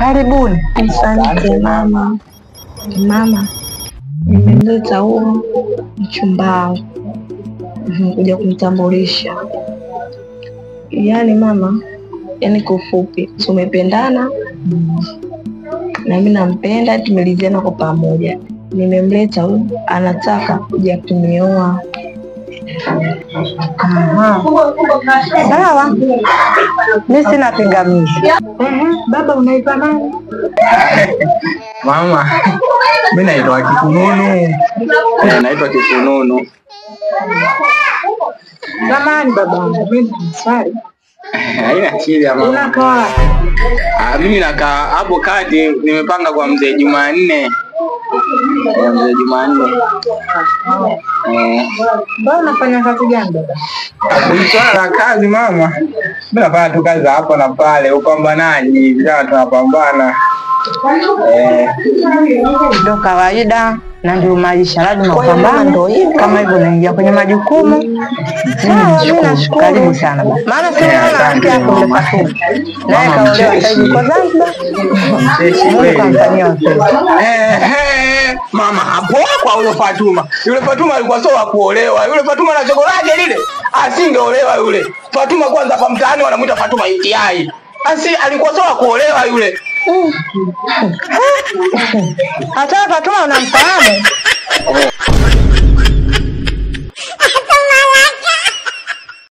Karibuni. Asante mama. Mama, nimemleta huo mchumbao kuja kumtambulisha. Yaani mama, yaani kwa ufupi tumependana na mimi nampenda, tumelizana kwa pamoja. Nimemleta huyu, anataka kuja kunioa. Sawa. Mimi sina pingamizi. Baba unaitwa nani? Mama, mimi naitwa Kifununu. Naitwa Kifununu. Zamani babangu, mimi ni swali. Haina shida mama. Unakaa? Mimi nakaa hapo kati, nimepanga kwa mzee Jumanne. Mzee Jumanne. Mbona unafanya kazi gani baba? Swala kazi mama. Mimi nafanya tu kazi hapa na pale, upambanaji, vijana tunapambana. Ndio kawaida na ndio maisha, lazima upambane. Ndio hivi, kama hivyo unaingia kwenye majukumu. Nashukuru. Karibu sana baba. Maana sio mwanamke yako ndio Fatuma. Naye kaolewa sasa kwa Zanzibar. Mungu kamfanyia watoto. Mama hapo kwa huyo Fatuma. Yule Fatuma alikuwa sio wa kuolewa. Yule Fatuma na chokolaje lile? Asingeolewa yule. Fatuma kwanza hapa mtaani wanamuita Fatuma UTI. Alikuwa sio wa kuolewa yule. Hata Fatuma unamfahamu?